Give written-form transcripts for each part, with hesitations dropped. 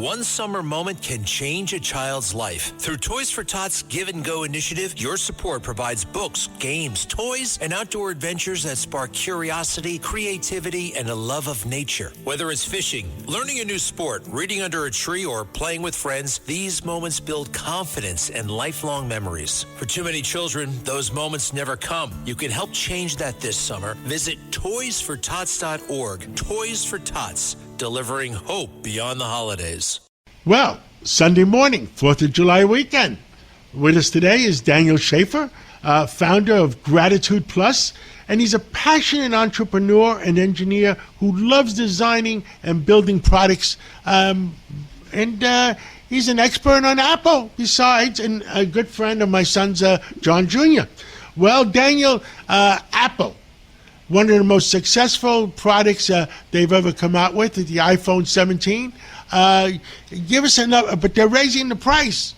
One summer moment can change a child's life. Through Toys for Tots Give and Go initiative, your support provides books, games, toys, and outdoor adventures that spark curiosity, creativity, and a love of nature. Whether it's fishing, learning a new sport, reading under a tree, or playing with friends, these moments build confidence and lifelong memories. For too many children, those moments never come. You can help change that this summer. Visit toysfortots.org. Toys for Tots, delivering hope beyond the holidays. Well, Sunday morning, 4th of July weekend. With us today is Daniel Shaffer, founder of Gratitude Plus, and he's a passionate entrepreneur and engineer who loves designing and building products. He's an expert on Apple, besides, and a good friend of my son's, John Jr. Well, Daniel, Apple, one of the most successful products they've ever come out with is the iPhone 17. Give us but they're raising the price.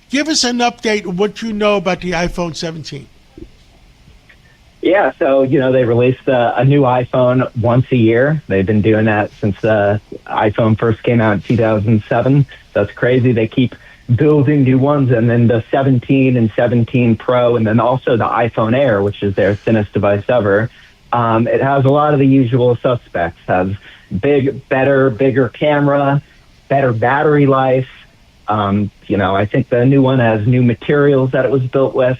Give us an update of what you know about the iPhone 17. Yeah, so, they release a new iPhone once a year. They've been doing that since the iPhone first came out in 2007. That's crazy. They keep building new ones, and then the 17 and 17 Pro, and then also the iPhone Air, which is their thinnest device ever. It has a lot of the usual suspects. Has bigger camera, better battery life. I think the new one has new materials that it was built with.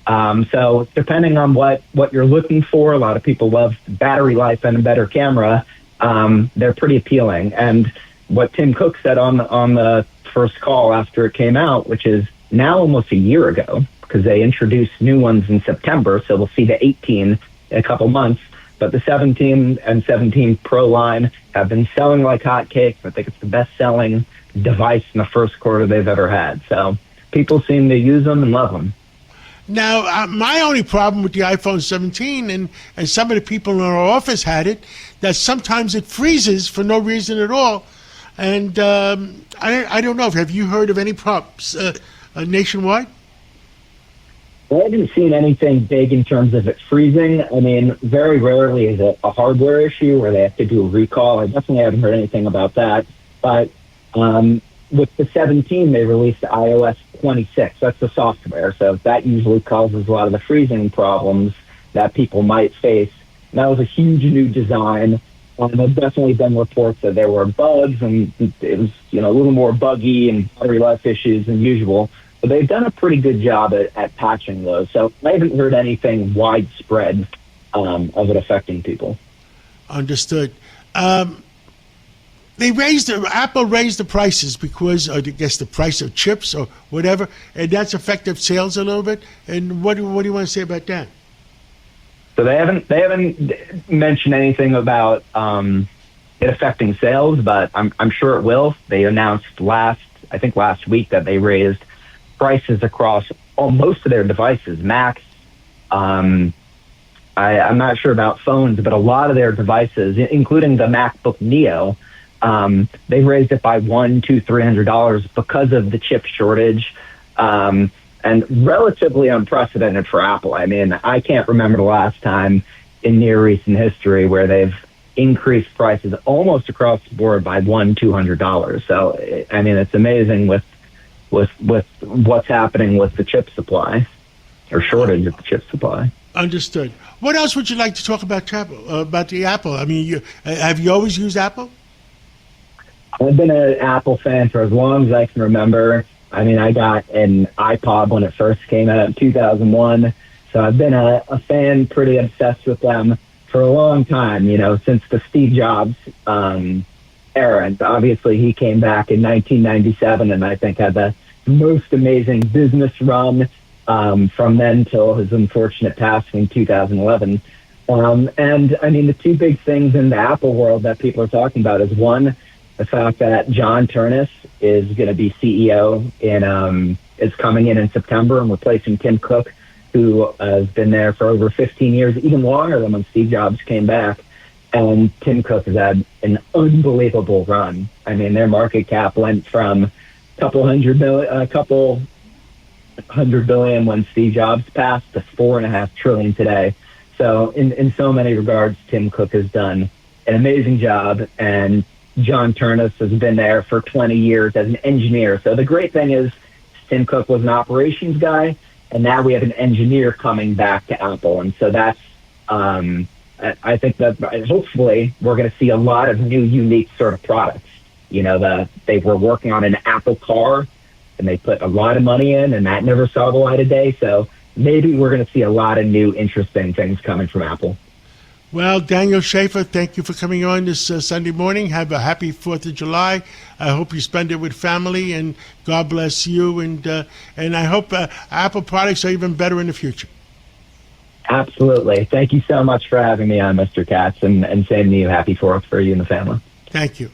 So depending on what you're looking for, a lot of people love battery life and a better camera. They're pretty appealing. And what Tim Cook said on the first call after it came out, which is now almost a year ago, because they introduced new ones in September, so we'll see the 18 in a couple months. But the 17 and 17 Pro line have been selling like hotcakes. I think it's the best-selling device in the first quarter they've ever had. So people seem to use them and love them. Now, my only problem with the iPhone 17, and some of the people in our office had it, that sometimes it freezes for no reason at all. And I don't know. Have you heard of any problems nationwide? I haven't seen anything big in terms of it freezing. I mean, very rarely is it a hardware issue where they have to do a recall. I definitely haven't heard anything about that. But with the 17, they released iOS 26. That's the software. So that usually causes a lot of the freezing problems that people might face. And that was a huge new design. There's definitely been reports that there were bugs, and it was a little more buggy and battery life issues than usual. But they've done a pretty good job at patching those. So I haven't heard anything widespread of it affecting people. Understood. Apple raised the prices because, I guess, the price of chips or whatever, and that's affected sales a little bit. And what do you want to say about that? So they haven't mentioned anything about it affecting sales, but I'm sure it will. They announced last week that they raised prices across most of their devices, Macs. I'm not sure about phones, but a lot of their devices, including the MacBook Neo, they raised it by $100-$300 because of the chip shortage, and relatively unprecedented for Apple. I mean, I can't remember the last time in near recent history where they've increased prices almost across the board by $100-$200. So, I mean, it's amazing with what's happening with the chip supply, or shortage of the chip supply. Understood. What else would you like to talk about the Apple? I mean, have you always used Apple? I've been an Apple fan for as long as I can remember. I mean, I got an iPod when it first came out in 2001, so I've been a fan, pretty obsessed with them for a long time, since the Steve Jobs era. And obviously, he came back in 1997, and I think had the most amazing business run from then till his unfortunate passing in 2011. And I mean, the two big things in the Apple world that people are talking about is, one, the fact that John Ternus is going to be CEO is coming in September and replacing Tim Cook, who has been there for over 15 years, even longer than when Steve Jobs came back. And Tim Cook has had an unbelievable run. I mean, their market cap went from a couple hundred billion when Steve Jobs passed to $4.5 trillion today. So in so many regards, Tim Cook has done an amazing job, and John Turnus has been there for 20 years as an engineer. So the great thing is Tim Cook was an operations guy, and now we have an engineer coming back to Apple. And so that's, I think that hopefully we're going to see a lot of new, unique sort of products. You know, they were working on an Apple car, and they put a lot of money in, and that never saw the light of day. So maybe we're going to see a lot of new, interesting things coming from Apple. Well, Daniel Shaffer, thank you for coming on this Sunday morning. Have a happy 4th of July. I hope you spend it with family, and God bless you. And I hope Apple products are even better in the future. Absolutely. Thank you so much for having me on, Mr. Katz, and same to you. Happy 4th for you and the family. Thank you.